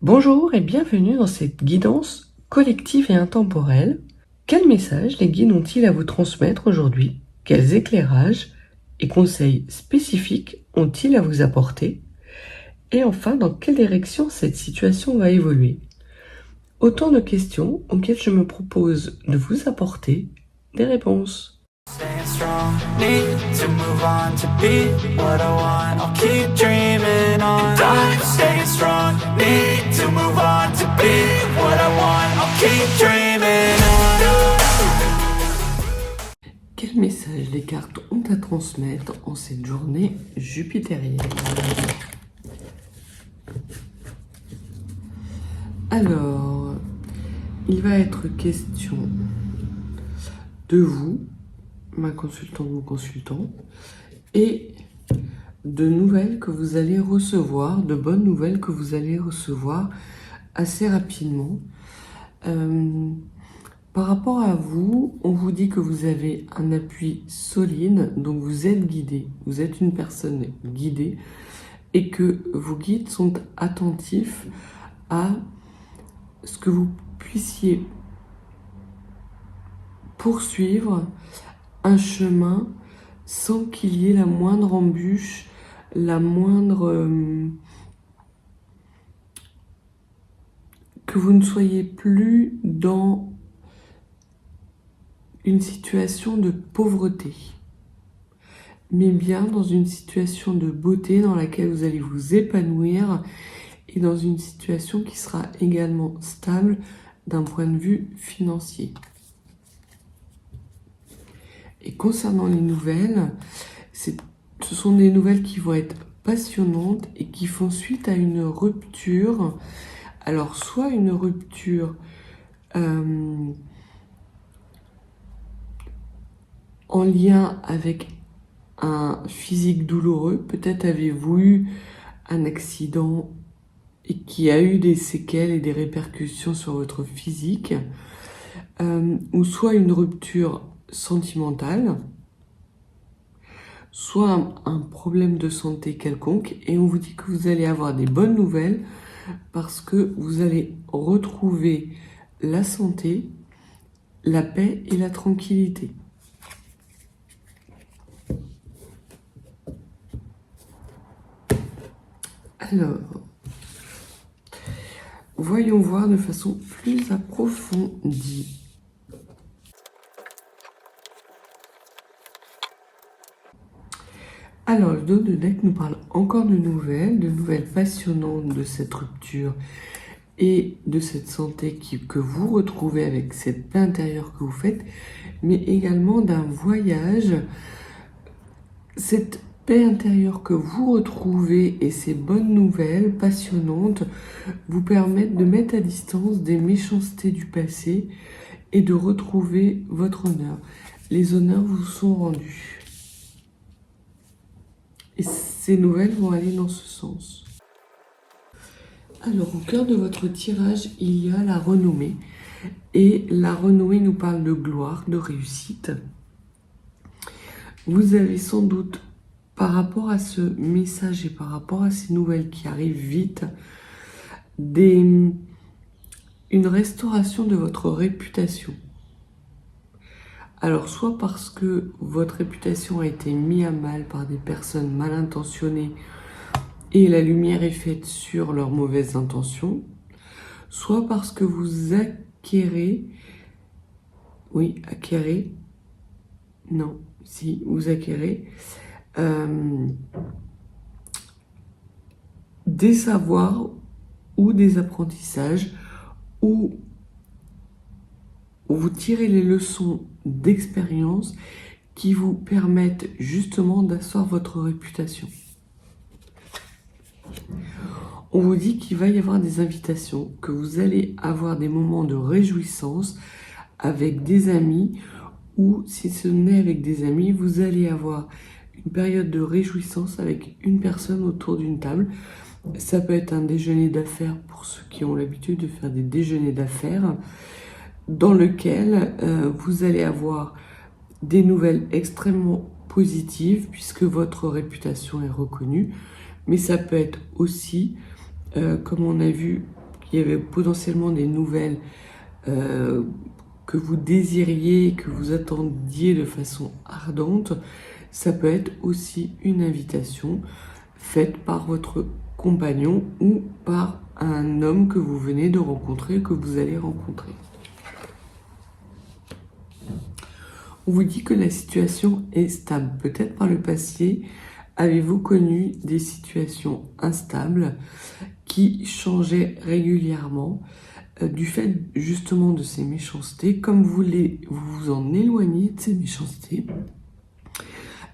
Bonjour et bienvenue dans cette guidance collective et intemporelle. Quel message les guides ont-ils à vous transmettre aujourd'hui? Quels éclairages et conseils spécifiques ont-ils à vous apporter? Et enfin, dans quelle direction cette situation va évoluer? Autant de questions auxquelles je me propose de vous apporter des réponses. Staying strong, need to move on to be what I want. I'll keep dreaming on. And I'm staying strong, need to move on to be what I want. I'll keep dreaming on. Quel message les cartes ont à transmettre en cette journée jupitérienne? Alors, il va être question de vous, ma consultante ou consultant, et de nouvelles que vous allez recevoir, de bonnes nouvelles que vous allez recevoir assez rapidement. Par rapport à vous, on vous dit que vous avez un appui solide, donc vous êtes guidé, vous êtes une personne guidée, et que vos guides sont attentifs à ce que vous puissiez poursuivre un chemin sans qu'il y ait la moindre embûche, la moindre... que vous ne soyez plus dans une situation de pauvreté, mais bien dans une situation de beauté dans laquelle vous allez vous épanouir et dans une situation qui sera également stable d'un point de vue financier. Et concernant les nouvelles, ce sont des nouvelles qui vont être passionnantes et qui font suite à une rupture. Alors, soit une rupture en lien avec un physique douloureux, peut-être avez-vous eu un accident et qui a eu des séquelles et des répercussions sur votre physique, ou soit une rupture sentimentale, soit un problème de santé quelconque, et on vous dit que vous allez avoir des bonnes nouvelles parce que vous allez retrouver la santé, la paix et la tranquillité. Alors, voyons voir de façon plus approfondie. Alors, le dos de deck nous parle encore de nouvelles passionnantes de cette rupture et de cette santé que vous retrouvez avec cette paix intérieure que vous faites, mais également d'un voyage. Cette paix intérieure que vous retrouvez et ces bonnes nouvelles passionnantes vous permettent de mettre à distance des méchancetés du passé et de retrouver votre honneur. Les honneurs vous sont rendus. Et ces nouvelles vont aller dans ce sens. Alors, au cœur de votre tirage, il y a la renommée. Et la renommée nous parle de gloire, de réussite. Vous avez sans doute, par rapport à ce message et par rapport à ces nouvelles qui arrivent vite, une restauration de votre réputation. Alors, soit parce que votre réputation a été mise à mal par des personnes mal intentionnées et la lumière est faite sur leurs mauvaises intentions, soit parce que vous acquérez, des savoirs ou des apprentissages où vous tirez les leçons d'expérience qui vous permettent justement d'asseoir votre réputation. On vous dit qu'il va y avoir des invitations, que vous allez avoir des moments de réjouissance avec des amis, ou si ce n'est avec des amis, vous allez avoir une période de réjouissance avec une personne autour d'une table. Ça peut être un déjeuner d'affaires pour ceux qui ont l'habitude de faire des déjeuners d'affaires, dans lequel vous allez avoir des nouvelles extrêmement positives puisque votre réputation est reconnue, mais ça peut être aussi, comme on a vu il y avait potentiellement des nouvelles que vous désiriez, que vous attendiez de façon ardente, ça peut être aussi une invitation faite par votre compagnon ou par un homme que vous venez de rencontrer, que vous allez rencontrer. On vous dit que la situation est stable. Peut-être par le passé, avez-vous connu des situations instables qui changeaient régulièrement du fait justement de ces méchancetés, comme vous vous en éloignez de ces méchancetés.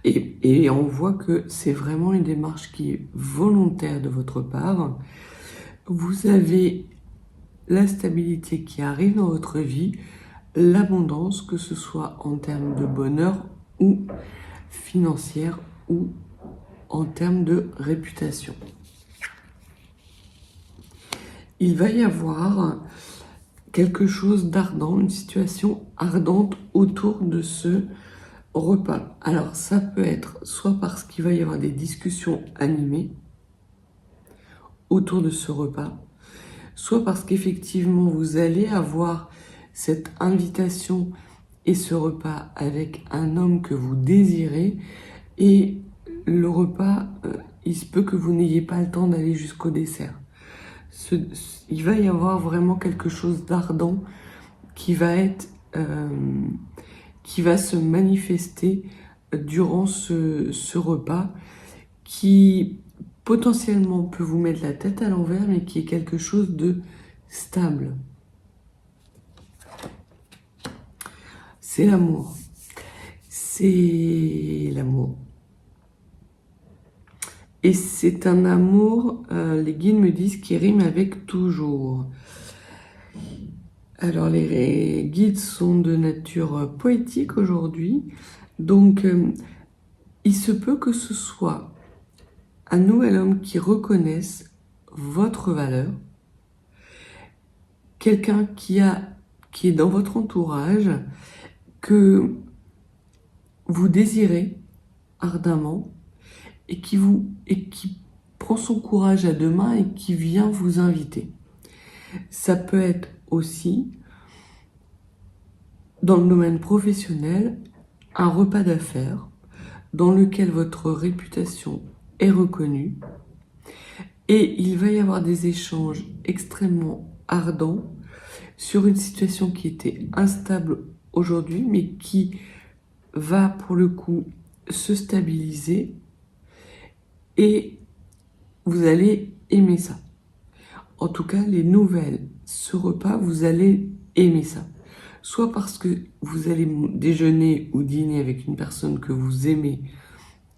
Et on voit que c'est vraiment une démarche qui est volontaire de votre part. Vous avez la stabilité qui arrive dans votre vie, l'abondance, que ce soit en termes de bonheur ou financière ou en termes de réputation. Il va y avoir quelque chose d'ardent, une situation ardente autour de ce repas. Alors ça peut être soit parce qu'il va y avoir des discussions animées autour de ce repas, soit parce qu'effectivement vous allez avoir cette invitation et ce repas avec un homme que vous désirez, et le repas, il se peut que vous n'ayez pas le temps d'aller jusqu'au dessert. Il va y avoir vraiment quelque chose d'ardent qui va se manifester durant ce repas, qui potentiellement peut vous mettre la tête à l'envers, mais qui est quelque chose de stable. C'est l'amour. C'est l'amour. Et c'est un amour, les guides me disent, qui rime avec toujours. Alors les guides sont de nature poétique aujourd'hui, donc il se peut que ce soit un nouvel homme qui reconnaisse votre valeur, quelqu'un qui est dans votre entourage, que vous désirez ardemment, et qui prend son courage à deux mains et qui vient vous inviter. Ça peut être aussi, dans le domaine professionnel, un repas d'affaires dans lequel votre réputation est reconnue, et il va y avoir des échanges extrêmement ardents sur une situation qui était instable aujourd'hui, mais qui va pour le coup se stabiliser, et vous allez aimer ça. En tout cas, les nouvelles, ce repas, vous allez aimer ça. Soit parce que vous allez déjeuner ou dîner avec une personne que vous aimez,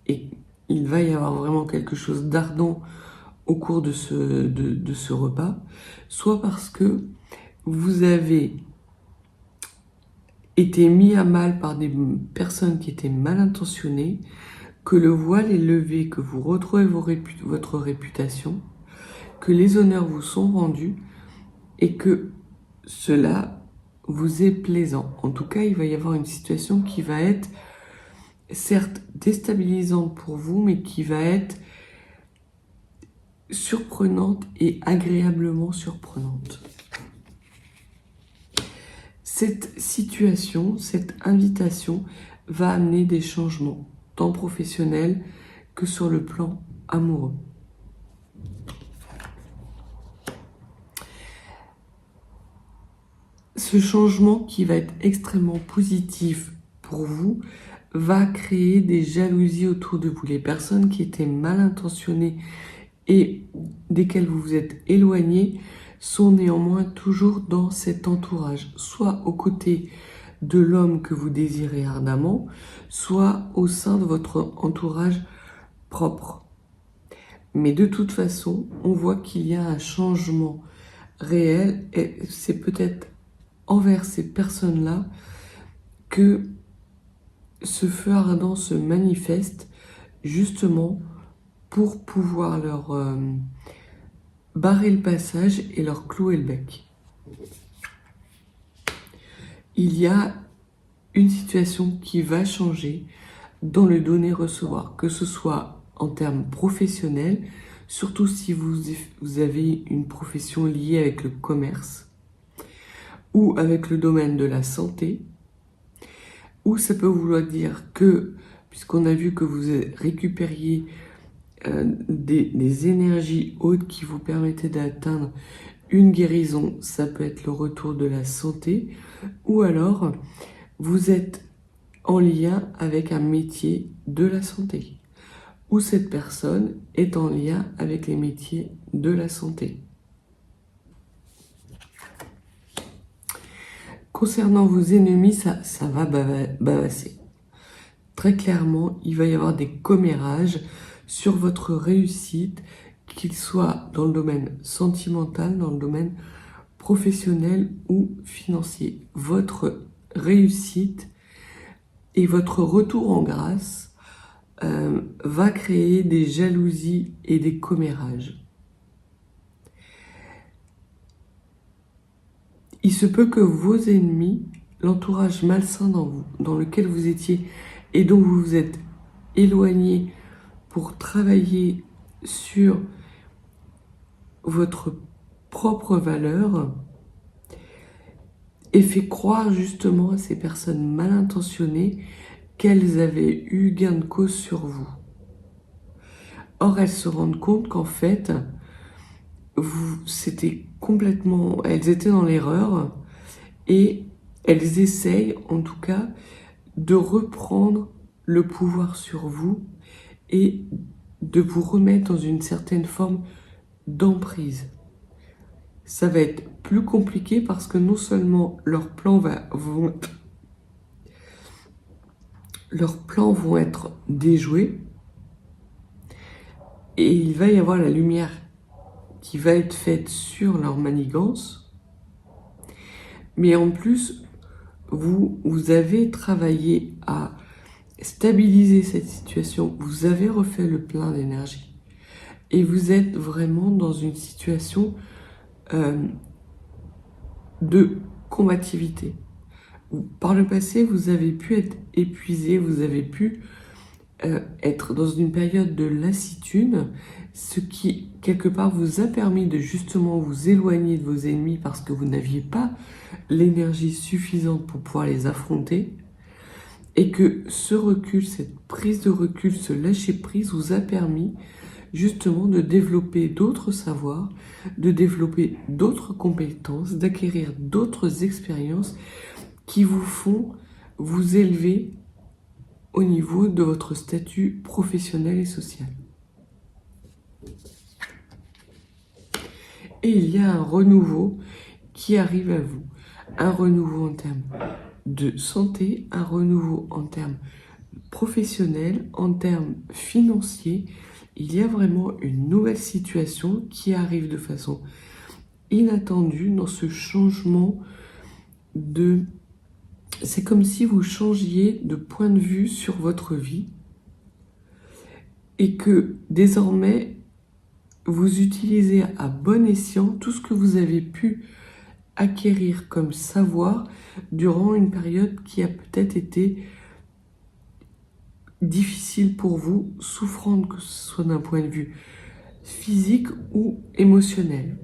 et il va y avoir vraiment quelque chose d'ardent au cours de ce repas, soit parce que vous avez été mis à mal par des personnes qui étaient mal intentionnées, que le voile est levé, que vous retrouvez votre réputation, que les honneurs vous sont rendus et que cela vous est plaisant. En tout cas, il va y avoir une situation qui va être certes déstabilisante pour vous, mais qui va être surprenante et agréablement surprenante. Cette situation, cette invitation va amener des changements, tant professionnels que sur le plan amoureux. Ce changement qui va être extrêmement positif pour vous va créer des jalousies autour de vous. Les personnes qui étaient mal intentionnées et desquelles vous vous êtes éloigné sont néanmoins toujours dans cet entourage, soit aux côtés de l'homme que vous désirez ardemment, soit au sein de votre entourage propre. Mais de toute façon, on voit qu'il y a un changement réel, et c'est peut-être envers ces personnes-là que ce feu ardent se manifeste, justement pour pouvoir leur barrer le passage et leur clouer le bec. Il y a une situation qui va changer dans le donner-recevoir, que ce soit en termes professionnels, surtout si vous avez une profession liée avec le commerce ou avec le domaine de la santé, ou ça peut vouloir dire que, puisqu'on a vu que vous récupériez des énergies hautes qui vous permettaient d'atteindre une guérison, ça peut être le retour de la santé, ou alors vous êtes en lien avec un métier de la santé, ou cette personne est en lien avec les métiers de la santé. Concernant vos ennemis, ça va bavasser. Très clairement, il va y avoir des commérages sur votre réussite, qu'il soit dans le domaine sentimental, dans le domaine professionnel ou financier. Votre réussite et votre retour en grâce va créer des jalousies et des commérages. Il se peut que vos ennemis, l'entourage malsain dans lequel vous étiez et dont vous vous êtes éloigné pour travailler sur votre propre valeur, aient fait croire justement à ces personnes mal intentionnées qu'elles avaient eu gain de cause sur vous. Or, elles se rendent compte qu'en fait, elles étaient dans l'erreur et elles essayent en tout cas de reprendre le pouvoir sur vous et de vous remettre dans une certaine forme d'emprise. Ça va être plus compliqué parce que non seulement leurs plans vont être déjoués et il va y avoir la lumière qui va être faite sur leur manigance, mais en plus, vous avez travaillé à stabiliser cette situation, vous avez refait le plein d'énergie et vous êtes vraiment dans une situation de combativité. Par le passé, vous avez pu être épuisé, vous avez pu être dans une période de lassitude, ce qui, quelque part, vous a permis de justement vous éloigner de vos ennemis parce que vous n'aviez pas l'énergie suffisante pour pouvoir les affronter, et que ce recul, cette prise de recul, ce lâcher-prise vous a permis justement de développer d'autres savoirs, de développer d'autres compétences, d'acquérir d'autres expériences qui vous font vous élever au niveau de votre statut professionnel et social. Et il y a un renouveau qui arrive à vous. Un renouveau en termes de santé, un renouveau en termes professionnels, en termes financiers. Il y a vraiment une nouvelle situation qui arrive de façon inattendue dans ce changement de... C'est comme si vous changiez de point de vue sur votre vie et que désormais vous utilisez à bon escient tout ce que vous avez pu acquérir comme savoir durant une période qui a peut-être été difficile pour vous, souffrante, que ce soit d'un point de vue physique ou émotionnel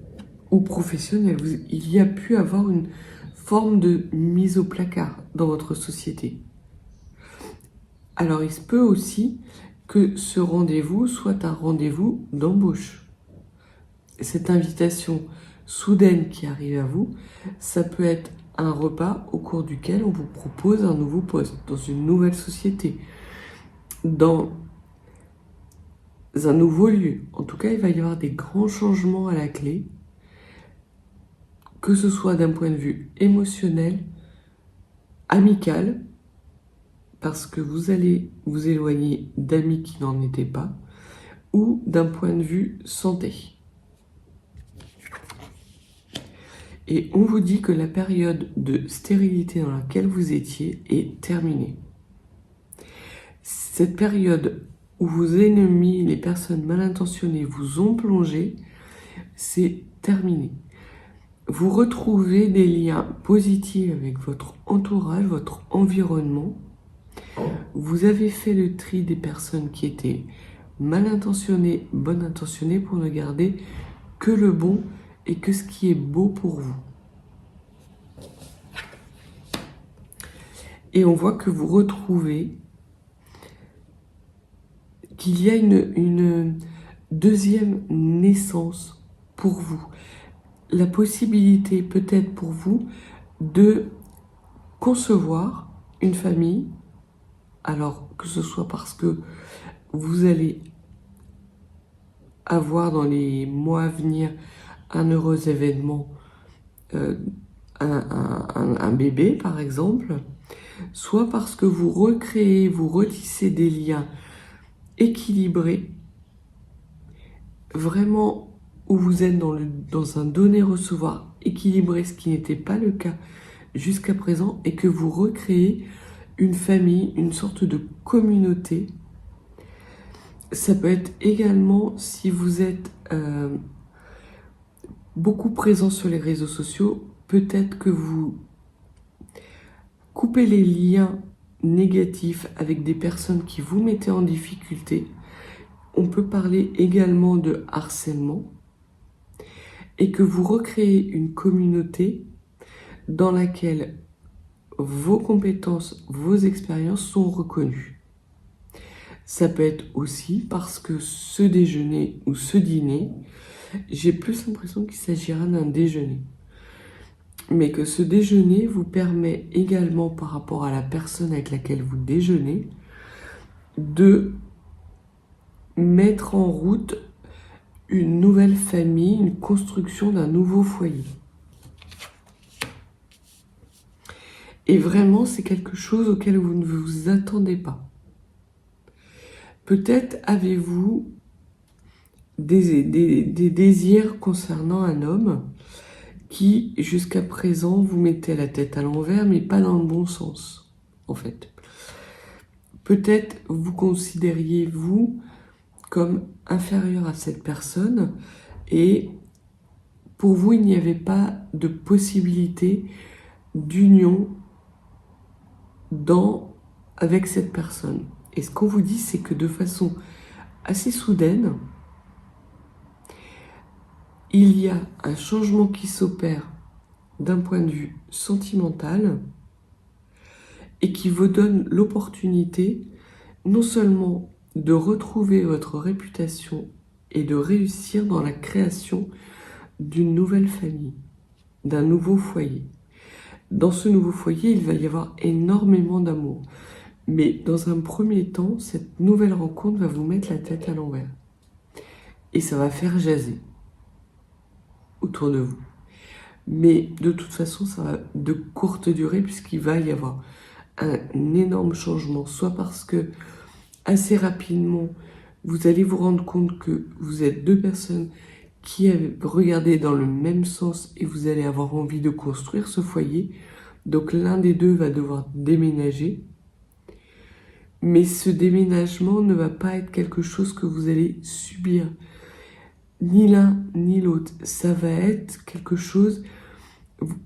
ou professionnel. Il y a pu avoir une forme de mise au placard dans votre société. Alors il se peut aussi que ce rendez-vous soit un rendez-vous d'embauche. Cette invitation soudaine qui arrive à vous, ça peut être un repas au cours duquel on vous propose un nouveau poste dans une nouvelle société, dans un nouveau lieu. En tout cas, il va y avoir des grands changements à la clé, que ce soit d'un point de vue émotionnel, amical, parce que vous allez vous éloigner d'amis qui n'en étaient pas, ou d'un point de vue santé. Et on vous dit que la période de stérilité dans laquelle vous étiez est terminée. Cette période où vos ennemis, les personnes mal intentionnées vous ont plongé, c'est terminé. Vous retrouvez des liens positifs avec votre entourage, votre environnement. Vous avez fait le tri des personnes qui étaient mal intentionné, bonne intentionnée, pour ne garder que le bon et que ce qui est beau pour vous. Et on voit que vous retrouvez qu'il y a une deuxième naissance pour vous. La possibilité peut-être pour vous de concevoir une famille, alors que ce soit parce que vous allez avoir dans les mois à venir un heureux événement, un bébé par exemple, soit parce que vous recréez, vous retissez des liens équilibrés, vraiment où vous êtes dans un donner-recevoir équilibré, ce qui n'était pas le cas jusqu'à présent, et que vous recréez une famille, une sorte de communauté. Ça peut être également, si vous êtes beaucoup présent sur les réseaux sociaux, peut-être que vous coupez les liens négatifs avec des personnes qui vous mettaient en difficulté. On peut parler également de harcèlement, et que vous recréez une communauté dans laquelle vos compétences, vos expériences sont reconnues. Ça peut être aussi parce que ce déjeuner ou ce dîner, j'ai plus l'impression qu'il s'agira d'un déjeuner. Mais que ce déjeuner vous permet également, par rapport à la personne avec laquelle vous déjeunez, de mettre en route une nouvelle famille, une construction d'un nouveau foyer. Et vraiment, c'est quelque chose auquel vous ne vous attendez pas. Peut-être avez-vous des désirs concernant un homme qui, jusqu'à présent, vous mettait la tête à l'envers, mais pas dans le bon sens, en fait. Peut-être vous considériez-vous comme inférieur à cette personne, et pour vous, il n'y avait pas de possibilité d'union avec cette personne. Et ce qu'on vous dit, c'est que de façon assez soudaine, il y a un changement qui s'opère d'un point de vue sentimental et qui vous donne l'opportunité non seulement de retrouver votre réputation et de réussir dans la création d'une nouvelle famille, d'un nouveau foyer. Dans ce nouveau foyer, il va y avoir énormément d'amour. Mais dans un premier temps, cette nouvelle rencontre va vous mettre la tête à l'envers. Et ça va faire jaser autour de vous. Mais de toute façon, ça va de courte durée, puisqu'il va y avoir un énorme changement, soit parce que assez rapidement, vous allez vous rendre compte que vous êtes deux personnes qui regardez dans le même sens et vous allez avoir envie de construire ce foyer. Donc l'un des deux va devoir déménager. Mais ce déménagement ne va pas être quelque chose que vous allez subir. Ni l'un ni l'autre. Ça va être quelque chose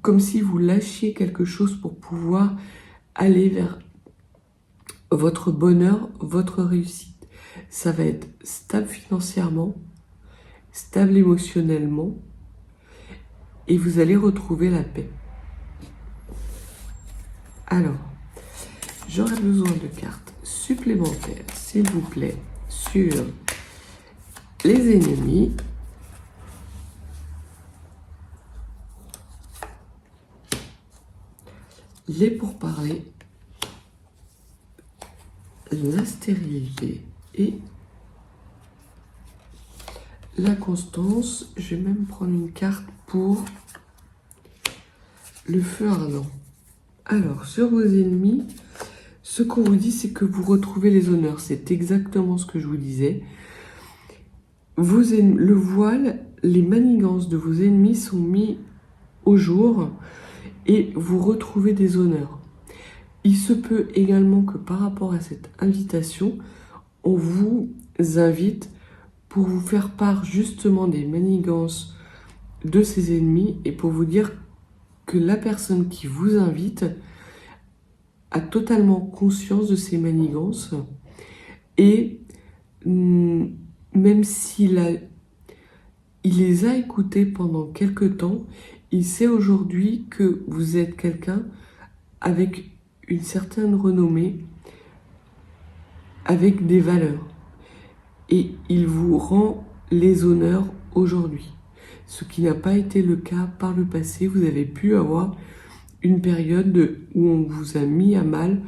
comme si vous lâchiez quelque chose pour pouvoir aller vers votre bonheur, votre réussite. Ça va être stable financièrement, stable émotionnellement, et vous allez retrouver la paix. Alors, j'aurais besoin de cartes supplémentaires, s'il vous plaît, sur les ennemis, les pourparlers, la stérilité et la constance. Je vais même prendre une carte pour le feu ardent. Alors, sur vos ennemis, ce qu'on vous dit, c'est que vous retrouvez les honneurs. C'est exactement ce que je vous disais. Le voile, les manigances de vos ennemis sont mis au jour et vous retrouvez des honneurs. Il se peut également que par rapport à cette invitation, on vous invite pour vous faire part justement des manigances de ces ennemis et pour vous dire que la personne qui vous invite a totalement conscience de ces manigances et même il les a écoutés pendant quelque temps, il sait aujourd'hui que vous êtes quelqu'un avec une certaine renommée, avec des valeurs. Et il vous rend les honneurs aujourd'hui. Ce qui n'a pas été le cas par le passé. Vous avez pu avoir une période où on vous a mis à mal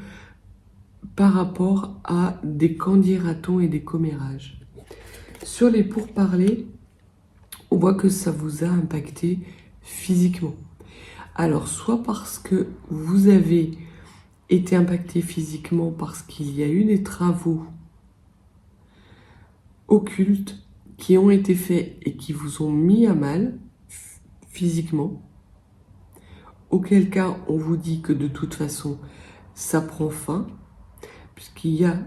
par rapport à des candidatons et des commérages. Sur les pourparlers, on voit que ça vous a impacté physiquement. Alors, soit parce que vous avez été impacté physiquement parce qu'il y a eu des travaux occultes qui ont été faits et qui vous ont mis à mal physiquement, auquel cas on vous dit que de toute façon ça prend fin, puisqu'il y a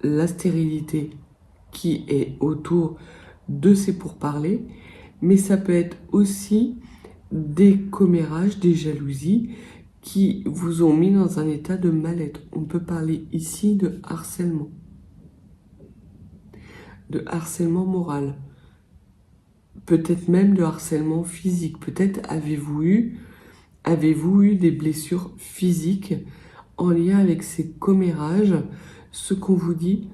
la stérilité qui est autour de ces pourparlers, mais ça peut être aussi des commérages, des jalousies qui vous ont mis dans un état de mal-être. On peut parler ici de harcèlement moral, peut-être même de harcèlement physique. Peut-être avez-vous eu des blessures physiques en lien avec ces commérages. Ce qu'on vous dit,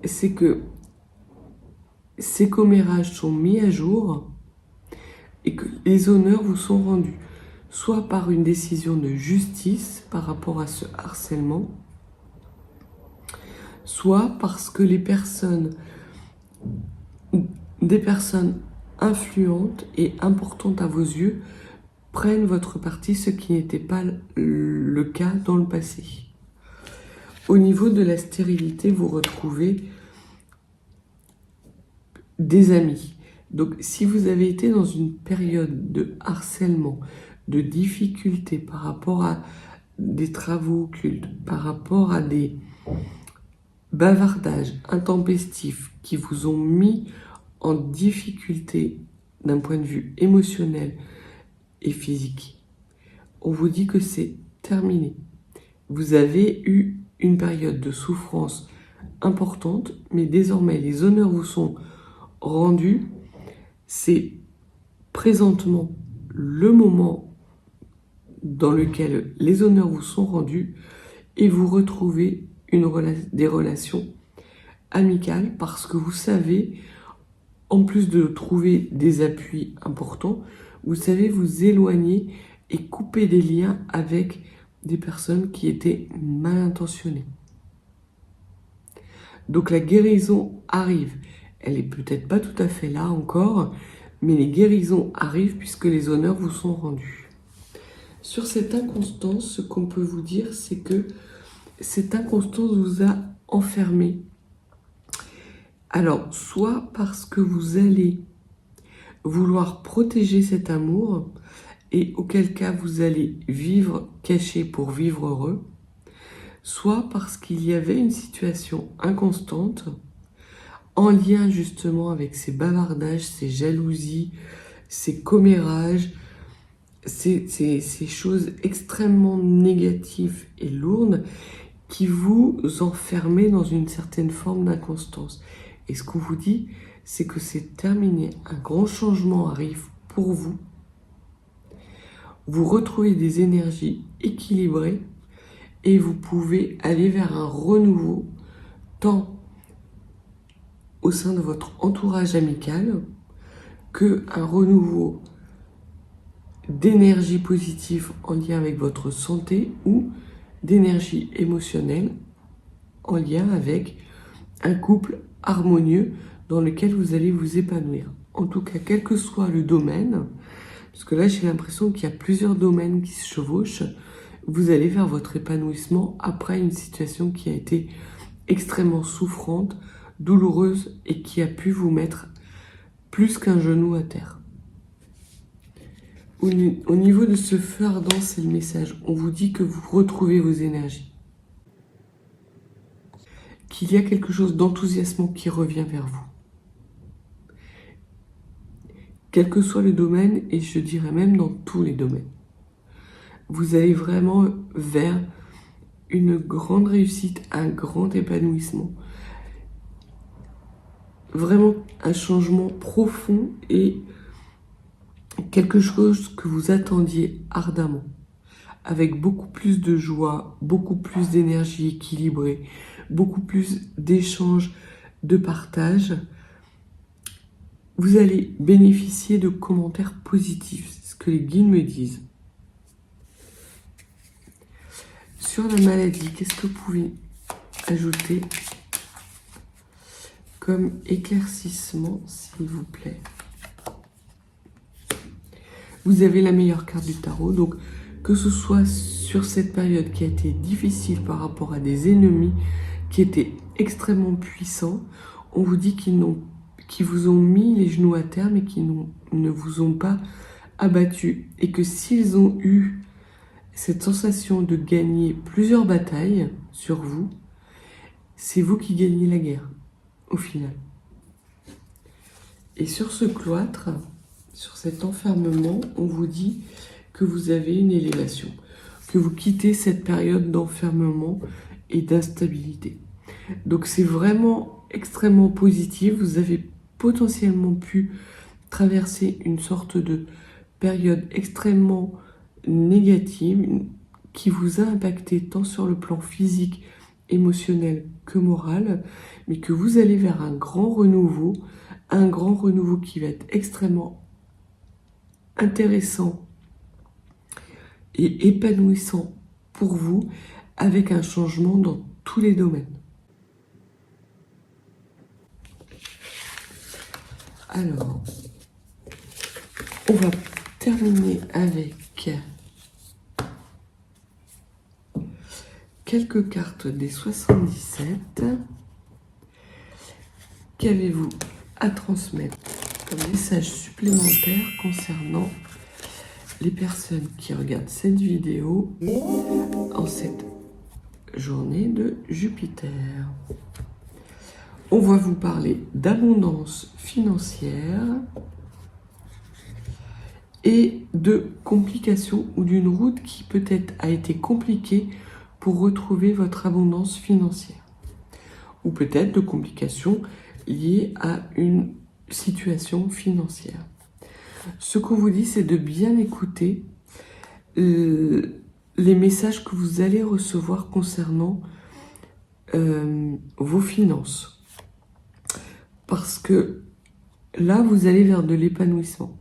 c'est que ces commérages sont mis à jour et que les honneurs vous sont rendus, soit par une décision de justice par rapport à ce harcèlement, soit parce que des personnes influentes et importantes à vos yeux prennent votre parti, ce qui n'était pas le cas dans le passé. Au niveau de la stérilité, vous retrouvez des amis. Donc, si vous avez été dans une période de harcèlement, de difficulté par rapport à des travaux occultes, par rapport à des bavardages intempestifs qui vous ont mis en difficulté d'un point de vue émotionnel et physique, on vous dit que c'est terminé. Vous avez eu une période de souffrance importante, mais désormais les honneurs vous sont rendus. C'est présentement le moment dans lequel les honneurs vous sont rendus et vous retrouvez des relations amicales parce que vous savez, en plus de trouver des appuis importants, vous savez vous éloigner et couper des liens avec des personnes qui étaient mal intentionnées. Donc la guérison arrive. Elle est peut-être pas tout à fait là encore, mais les guérisons arrivent puisque les honneurs vous sont rendus. Sur cette inconstance, ce qu'on peut vous dire, c'est que cette inconstance vous a enfermé. Alors, soit parce que vous allez vouloir protéger cet amour, et auquel cas vous allez vivre caché pour vivre heureux, soit parce qu'il y avait une situation inconstante en lien justement avec ces bavardages, ces jalousies, ces commérages, ces choses extrêmement négatives et lourdes qui vous enfermaient dans une certaine forme d'inconstance. Et ce qu'on vous dit, c'est que c'est terminé. Un grand changement arrive pour vous. Vous retrouvez des énergies équilibrées et vous pouvez aller vers un renouveau, tant au sein de votre entourage amical qu'un renouveau d'énergie positive en lien avec votre santé ou d'énergie émotionnelle en lien avec un couple harmonieux dans lequel vous allez vous épanouir. En tout cas, quel que soit le domaine, parce que là j'ai l'impression qu'il y a plusieurs domaines qui se chevauchent, vous allez vers votre épanouissement après une situation qui a été extrêmement souffrante, douloureuse et qui a pu vous mettre plus qu'un genou à terre. Au niveau de ce feu ardent, c'est le message. On vous dit que vous retrouvez vos énergies. Qu'il y a quelque chose d'enthousiasmant qui revient vers vous. Quel que soit le domaine, et je dirais même dans tous les domaines. Vous allez vraiment vers une grande réussite, un grand épanouissement. vraiment un changement profond et quelque chose que vous attendiez ardemment, avec beaucoup plus de joie, beaucoup plus d'énergie équilibrée, beaucoup plus d'échanges, de partage. Vous allez bénéficier de commentaires positifs, c'est ce que les guides me disent. Sur la maladie, qu'est-ce que vous pouvez ajouter comme éclaircissement, s'il vous plaît? Vous avez la meilleure carte du tarot, donc que ce soit sur cette période qui a été difficile par rapport à des ennemis qui étaient extrêmement puissants, on vous dit qu'ils vous ont mis les genoux à terre mais qui ne vous ont pas abattu, et que s'ils ont eu cette sensation de gagner plusieurs batailles sur vous, c'est vous qui gagnez la guerre au final. Et sur ce cloître, sur cet enfermement, on vous dit que vous avez une élévation, que vous quittez cette période d'enfermement et d'instabilité. Donc c'est vraiment extrêmement positif. Vous avez potentiellement pu traverser une sorte de période extrêmement négative qui vous a impacté tant sur le plan physique, émotionnel que moral, mais que vous allez vers un grand renouveau qui va être extrêmement intéressant et épanouissant pour vous, avec un changement dans tous les domaines. Alors, on va terminer avec quelques cartes des 77. Qu'avez-vous à transmettre comme message supplémentaire concernant les personnes qui regardent cette vidéo en cette journée de Jupiter? On va vous parler d'abondance financière et de complications, ou d'une route qui peut-être a été compliquée pour retrouver votre abondance financière, ou peut-être de complications liées à une situation financière. Ce qu'on vous dit, c'est de bien écouter les messages que vous allez recevoir concernant vos finances. Parce que là, vous allez vers de l'épanouissement.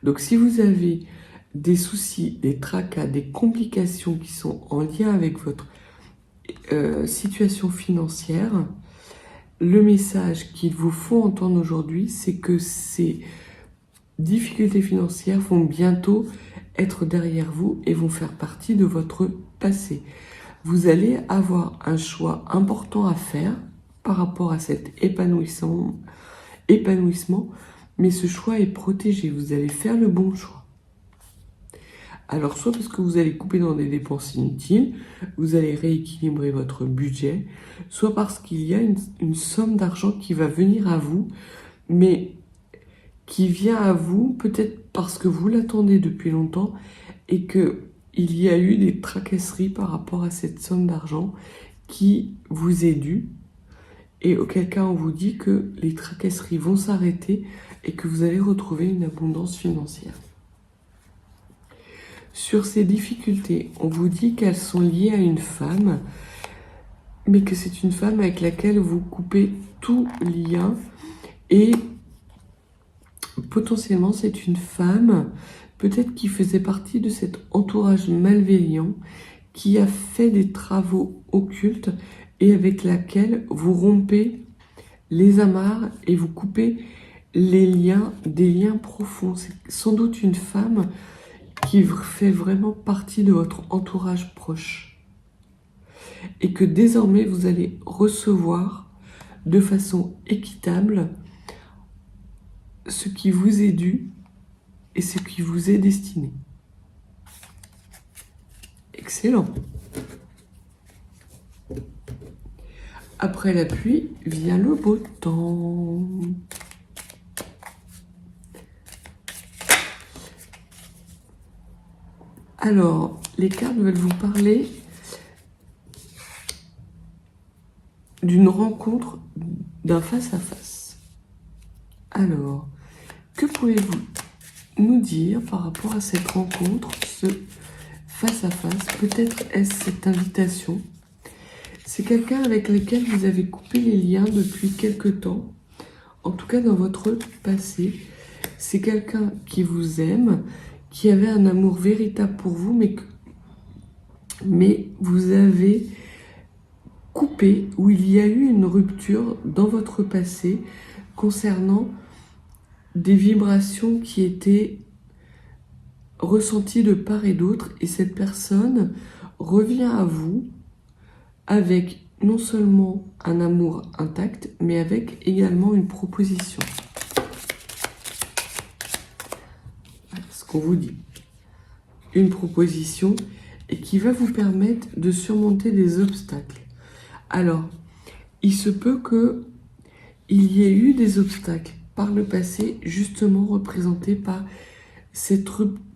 Donc si vous avez des soucis, des tracas, des complications qui sont en lien avec votre situation financière, le message qu'il vous faut entendre aujourd'hui, c'est que ces difficultés financières vont bientôt être derrière vous et vont faire partie de votre passé. Vous allez avoir un choix important à faire par rapport à cet épanouissement, mais ce choix est protégé. Vous allez faire le bon choix. Alors, soit parce que vous allez couper dans des dépenses inutiles, vous allez rééquilibrer votre budget, soit parce qu'il y a une somme d'argent qui va venir à vous, mais qui vient à vous peut-être parce que vous l'attendez depuis longtemps et qu'il y a eu des tracasseries par rapport à cette somme d'argent qui vous est due, et auquel cas on vous dit que les tracasseries vont s'arrêter et que vous allez retrouver une abondance financière. Sur ces difficultés, on vous dit qu'elles sont liées à une femme, mais que c'est une femme avec laquelle vous coupez tout lien, et potentiellement c'est une femme peut-être qui faisait partie de cet entourage malveillant qui a fait des travaux occultes et avec laquelle vous rompez les amarres et vous coupez les liens, des liens profonds. C'est sans doute une femme qui fait vraiment partie de votre entourage proche. Et que désormais, vous allez recevoir de façon équitable ce qui vous est dû et ce qui vous est destiné. Excellent. Après la pluie vient le beau temps. Alors, les cartes veulent vous parler d'une rencontre, d'un face-à-face. Alors, que pouvez-vous nous dire par rapport à cette rencontre, ce face-à-face? Peut-être est-ce cette invitation? C'est quelqu'un avec lequel vous avez coupé les liens depuis quelque temps, en tout cas dans votre passé. C'est quelqu'un qui vous aime, qui avait un amour véritable pour vous, mais vous avez coupé, où il y a eu une rupture dans votre passé concernant des vibrations qui étaient ressenties de part et d'autre, et cette personne revient à vous avec non seulement un amour intact, mais avec également une proposition. Voilà ce qu'on vous dit. Une proposition et qui va vous permettre de surmonter des obstacles. Alors, il se peut qu'il y ait eu des obstacles par le passé, justement représentés par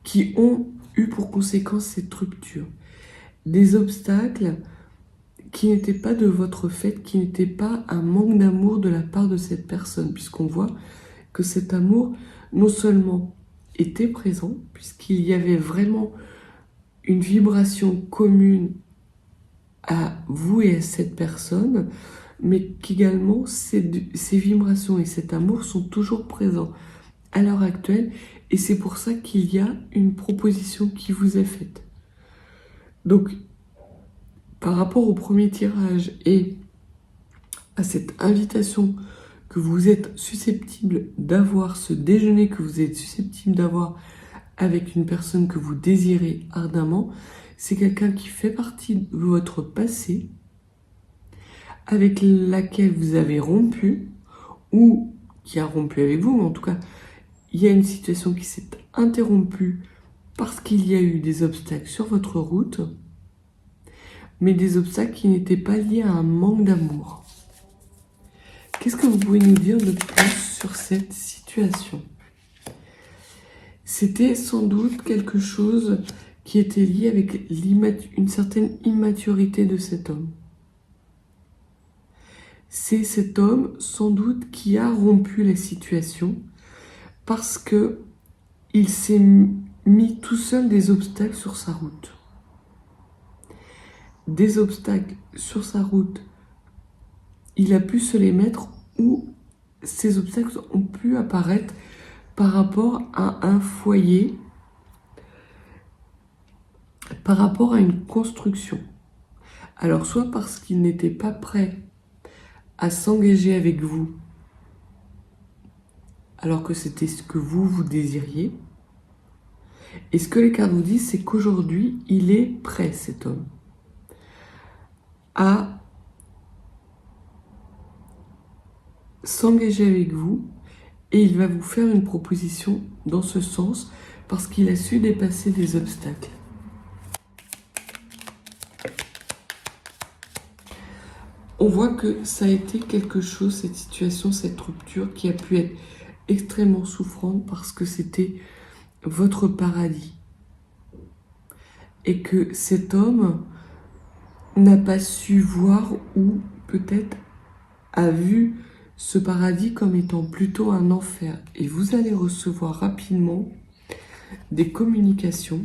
qui ont eu pour conséquence cette rupture. Des obstacles qui n'étaient pas de votre fait, qui n'étaient pas un manque d'amour de la part de cette personne, puisqu'on voit que cet amour, non seulement était présent, puisqu'il y avait vraiment une vibration commune à vous et à cette personne, mais qu'également ces vibrations et cet amour sont toujours présents à l'heure actuelle, et c'est pour ça qu'il y a une proposition qui vous est faite. Donc, par rapport au premier tirage et à cette invitation que vous êtes susceptible d'avoir, ce déjeuner que vous êtes susceptible d'avoir avec une personne que vous désirez ardemment, c'est quelqu'un qui fait partie de votre passé, avec laquelle vous avez rompu, ou qui a rompu avec vous, mais en tout cas, il y a une situation qui s'est interrompue parce qu'il y a eu des obstacles sur votre route, mais des obstacles qui n'étaient pas liés à un manque d'amour. Qu'est-ce que vous pouvez nous dire de plus sur cette situation? C'était sans doute quelque chose qui était lié avec une certaine immaturité de cet homme. C'est cet homme, sans doute, qui a rompu la situation parce que il s'est mis tout seul des obstacles sur sa route. Des obstacles sur sa route, il a pu se les mettre, où ces obstacles ont pu apparaître par rapport à un foyer, par rapport à une construction. Alors, soit parce qu'il n'était pas prêt à s'engager avec vous, alors que c'était ce que vous désiriez. Et ce que les cartes vous disent, c'est qu'aujourd'hui, il est prêt, cet homme, à s'engager avec vous, et il va vous faire une proposition dans ce sens parce qu'il a su dépasser des obstacles. On voit que ça a été quelque chose, cette situation, cette rupture qui a pu être extrêmement souffrante parce que c'était votre paradis. Et que cet homme n'a pas su voir, ou peut-être a vu ce paradis comme étant plutôt un enfer. Et vous allez recevoir rapidement des communications,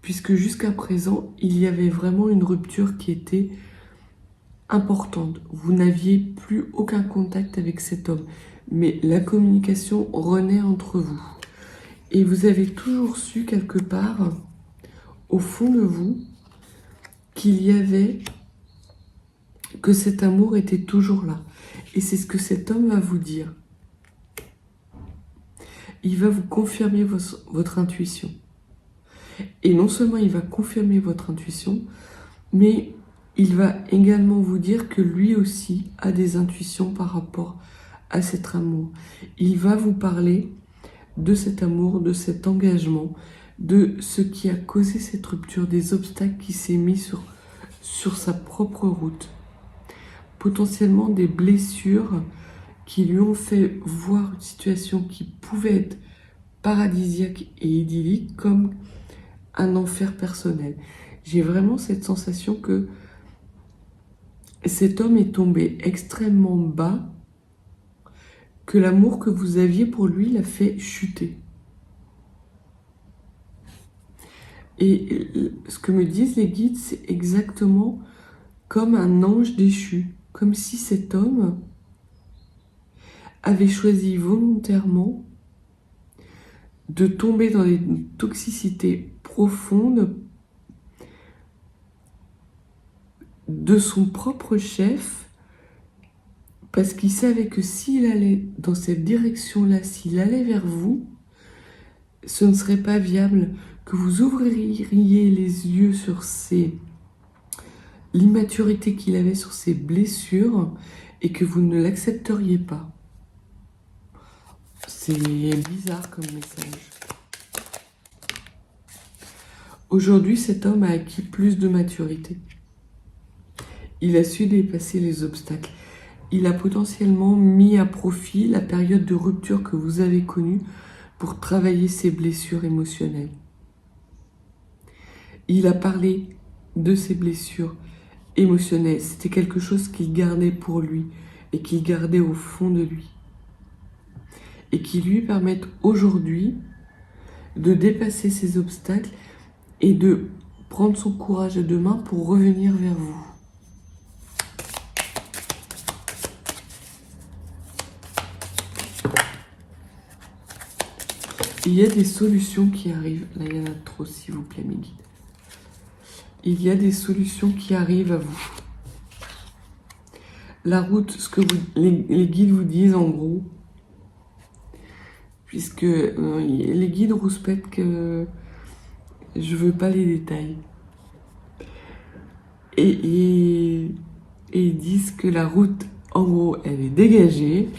puisque jusqu'à présent, il y avait vraiment une rupture qui était importante. Vous n'aviez plus aucun contact avec cet homme, mais la communication renaît entre vous. Et vous avez toujours su quelque part, au fond de vous, qu'il y avait, que cet amour était toujours là. Et c'est ce que cet homme va vous dire. Il va vous confirmer votre intuition. Et non seulement il va confirmer votre intuition, mais il va également vous dire que lui aussi a des intuitions par rapport à cet amour. Il va vous parler de cet amour, de cet engagement, de ce qui a causé cette rupture, des obstacles qui s'est mis sur sa propre route. Potentiellement des blessures qui lui ont fait voir une situation qui pouvait être paradisiaque et idyllique comme un enfer personnel. J'ai vraiment cette sensation que cet homme est tombé extrêmement bas, que l'amour que vous aviez pour lui l'a fait chuter. Et ce que me disent les guides, c'est exactement comme un ange déchu, comme si cet homme avait choisi volontairement de tomber dans des toxicités profondes de son propre chef, parce qu'il savait que s'il allait dans cette direction-là, s'il allait vers vous, ce ne serait pas viable, que vous ouvririez les yeux sur l'immaturité qu'il avait, sur ses blessures, et que vous ne l'accepteriez pas. C'est bizarre comme message. Aujourd'hui, cet homme a acquis plus de maturité. Il a su dépasser les obstacles. Il a potentiellement mis à profit la période de rupture que vous avez connue pour travailler ses blessures émotionnelles. Il a parlé de ses blessures émotionnelles. C'était quelque chose qu'il gardait pour lui et qu'il gardait au fond de lui. Et qui lui permettent aujourd'hui de dépasser ces obstacles et de prendre son courage à deux mains pour revenir vers vous. Il y a des solutions qui arrivent. Là, il y en a trop, s'il vous plaît, mes guides. Il y a des solutions qui arrivent à vous. La route, ce que les guides vous disent en gros, puisque les guides rouspètent que je veux pas les détails. Et ils disent que la route, en gros, elle est dégagée.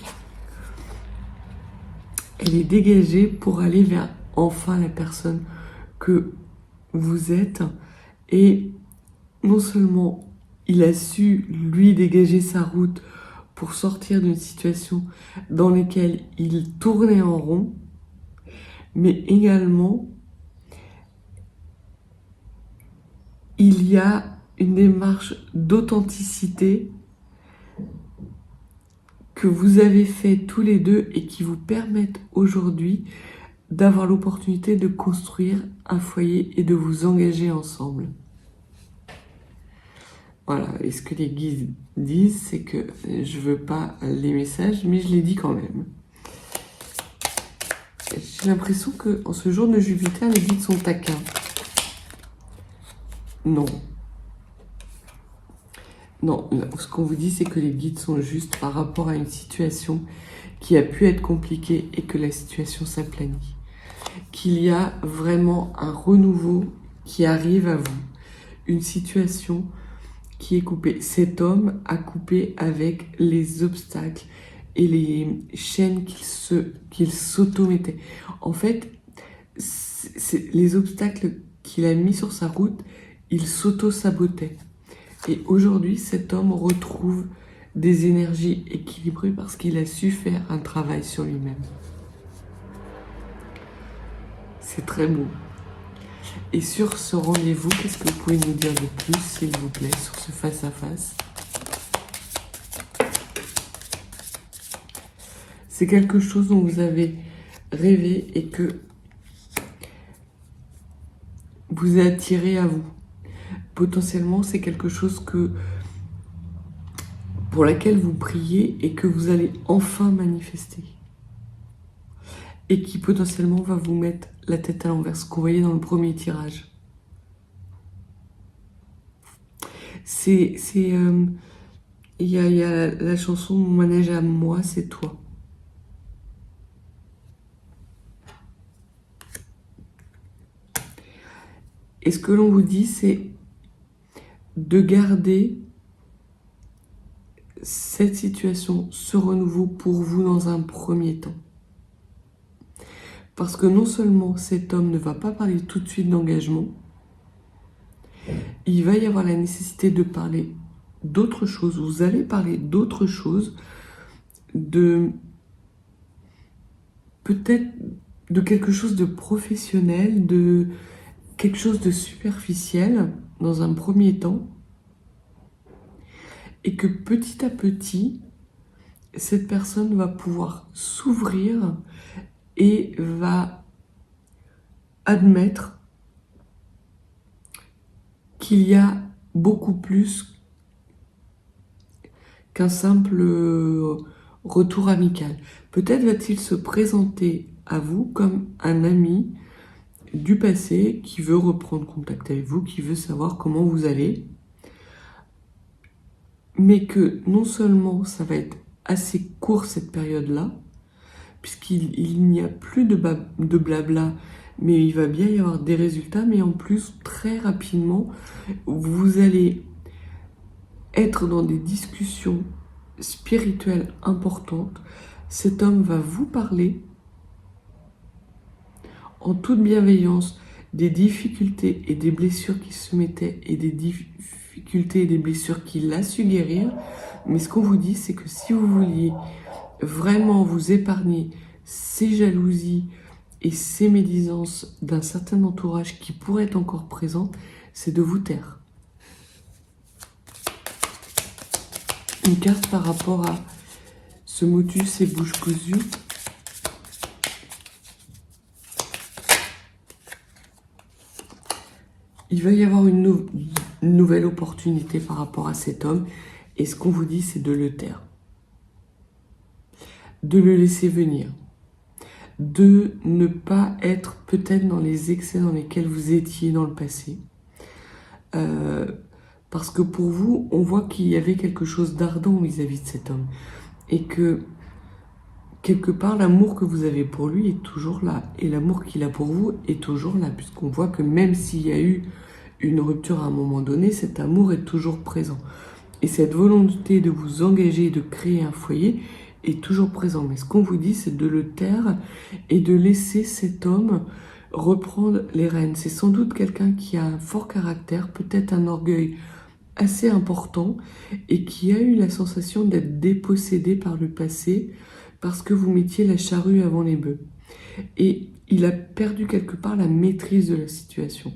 Elle est dégagée pour aller vers enfin la personne que vous êtes. Et non seulement il a su, lui, dégager sa route pour sortir d'une situation dans laquelle il tournait en rond, mais également, il y a une démarche d'authenticité que vous avez fait tous les deux et qui vous permettent aujourd'hui d'avoir l'opportunité de construire un foyer et de vous engager ensemble. Voilà, et ce que les guides disent, c'est que je veux pas les messages, mais je les dis quand même. J'ai l'impression que en ce jour de Jupiter, les guides sont taquins. Non. Non, ce qu'on vous dit, c'est que les guides sont justes par rapport à une situation qui a pu être compliquée et que la situation s'aplanit. Qu'il y a vraiment un renouveau qui arrive à vous. Une situation qui est coupée. Cet homme a coupé avec les obstacles et les chaînes qu'il s'auto-mettait. En fait, les obstacles qu'il a mis sur sa route, il s'auto-sabotait. Et aujourd'hui, cet homme retrouve des énergies équilibrées parce qu'il a su faire un travail sur lui-même. C'est très beau. Et sur ce rendez-vous, qu'est-ce que vous pouvez nous dire de plus, s'il vous plaît, sur ce face-à-face? C'est quelque chose dont vous avez rêvé et que vous a attiré à vous. Potentiellement, c'est quelque chose pour laquelle vous priez et que vous allez enfin manifester. Et qui potentiellement va vous mettre la tête à l'envers, ce qu'on voyait dans le premier tirage. Il y a la chanson « Mon manège à moi, c'est toi ». Et ce que l'on vous dit, c'est de garder cette situation, ce renouveau pour vous dans un premier temps. Parce que non seulement cet homme ne va pas parler tout de suite d'engagement, il va y avoir la nécessité de parler d'autre chose. Vous allez parler d'autre chose, peut-être de quelque chose de professionnel, de quelque chose de superficiel dans un premier temps. et que petit à petit, cette personne va pouvoir s'ouvrir et va admettre qu'il y a beaucoup plus qu'un simple retour amical. Peut-être va-t-il se présenter à vous comme un ami du passé qui veut reprendre contact avec vous, qui veut savoir comment vous allez, mais que non seulement ça va être assez court cette période-là, puisqu'il n'y a plus de blabla, mais il va bien y avoir des résultats, mais en plus, très rapidement, vous allez être dans des discussions spirituelles importantes. Cet homme va vous parler en toute bienveillance des difficultés et des blessures qui se mettaient et des difficultés et des blessures qu'il a su guérir. Mais ce qu'on vous dit, c'est que si vous vouliez vraiment vous épargner ces jalousies et ces médisances d'un certain entourage qui pourrait être encore présent, c'est de vous taire. Une carte par rapport à ce motus et bouche cousue. Il va y avoir une nouvelle opportunité par rapport à cet homme. Et ce qu'on vous dit, c'est de le taire. De le laisser venir. De ne pas être peut-être dans les excès dans lesquels vous étiez dans le passé. Parce que pour vous, on voit qu'il y avait quelque chose d'ardent vis-à-vis de cet homme. Et que, quelque part, l'amour que vous avez pour lui est toujours là. Et l'amour qu'il a pour vous est toujours là. Puisqu'on voit que même s'il y a eu une rupture à un moment donné, cet amour est toujours présent. Et cette volonté de vous engager, de créer un foyer est toujours présent. Mais ce qu'on vous dit, c'est de le taire et de laisser cet homme reprendre les rênes. C'est sans doute quelqu'un qui a un fort caractère, peut-être un orgueil assez important et qui a eu la sensation d'être dépossédé par le passé parce que vous mettiez la charrue avant les bœufs. Et il a perdu quelque part la maîtrise de la situation.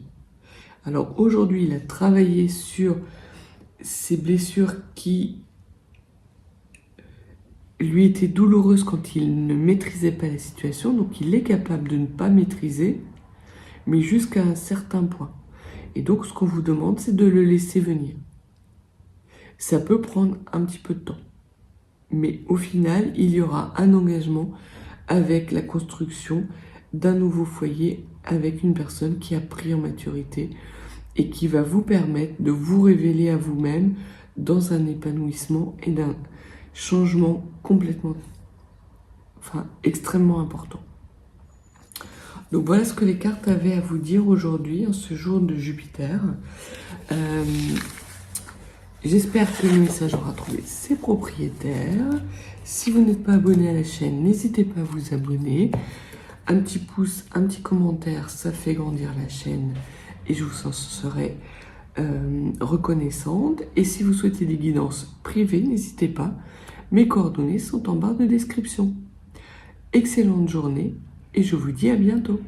Alors aujourd'hui, il a travaillé sur ces blessures qui lui étaient douloureuses quand il ne maîtrisait pas la situation. Donc il est capable de ne pas maîtriser, mais jusqu'à un certain point. Et donc ce qu'on vous demande, c'est de le laisser venir. Ça peut prendre un petit peu de temps. Mais au final, il y aura un engagement avec la construction d'un nouveau foyer avec une personne qui a pris en maturité et qui va vous permettre de vous révéler à vous-même dans un épanouissement et d'un changement extrêmement important. Donc voilà ce que les cartes avaient à vous dire aujourd'hui, en ce jour de Jupiter. J'espère que le message aura trouvé ses propriétaires. Si vous n'êtes pas abonné à la chaîne, n'hésitez pas à vous abonner. Un petit pouce, un petit commentaire, ça fait grandir la chaîne et je vous en serai reconnaissante. Et si vous souhaitez des guidances privées, n'hésitez pas. Mes coordonnées sont en barre de description. Excellente journée et je vous dis à bientôt.